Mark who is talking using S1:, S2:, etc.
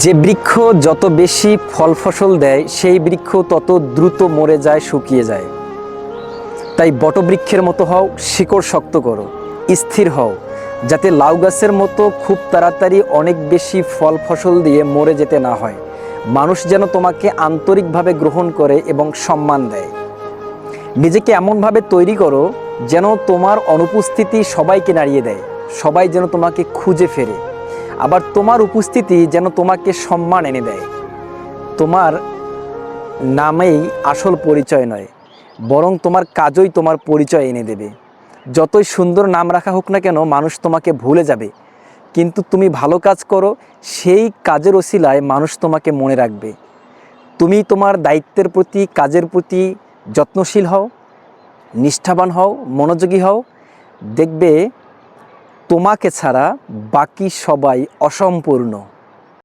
S1: যে বৃক্ষ যত বেশি ফল ফসল দেয় সেই বৃক্ষ তত দ্রুত মরে যায়, শুকিয়ে যায়। তাই বটবৃক্ষের মতো হও, শিকড় শক্ত করো, স্থির হও, যাতে লাউ গাছের মতো খুব তাড়াতাড়ি অনেক বেশি ফল ফসল দিয়ে মরে যেতে না হয়। মানুষ যেন তোমাকে আন্তরিকভাবে গ্রহণ করে এবং সম্মান দেয়। নিজেকে এমনভাবে তৈরি করো যেন তোমার অনুপস্থিতি সবাইকে নাড়িয়ে দেয়, সবাই যেন তোমাকে খুঁজে ফেরে। আবার তোমার উপস্থিতি যেন তোমাকে সম্মান এনে দেয়। তোমার নামেই আসল পরিচয় নয়, বরং তোমার কাজই তোমার পরিচয় এনে দেবে। যতই সুন্দর নাম রাখা হোক না কেন, মানুষ তোমাকে ভুলে যাবে, কিন্তু তুমি ভালো কাজ করো, সেই কাজের ওসিলায় মানুষ তোমাকে মনে রাখবে। তুমি তোমার দায়িত্বের প্রতি, কাজের প্রতি যত্নশীল হও, নিষ্ঠাবান হও, মনোযোগী হও। দেখবে তোমাকে ছাড়া বাকি সবাই অসম্পূর্ণ।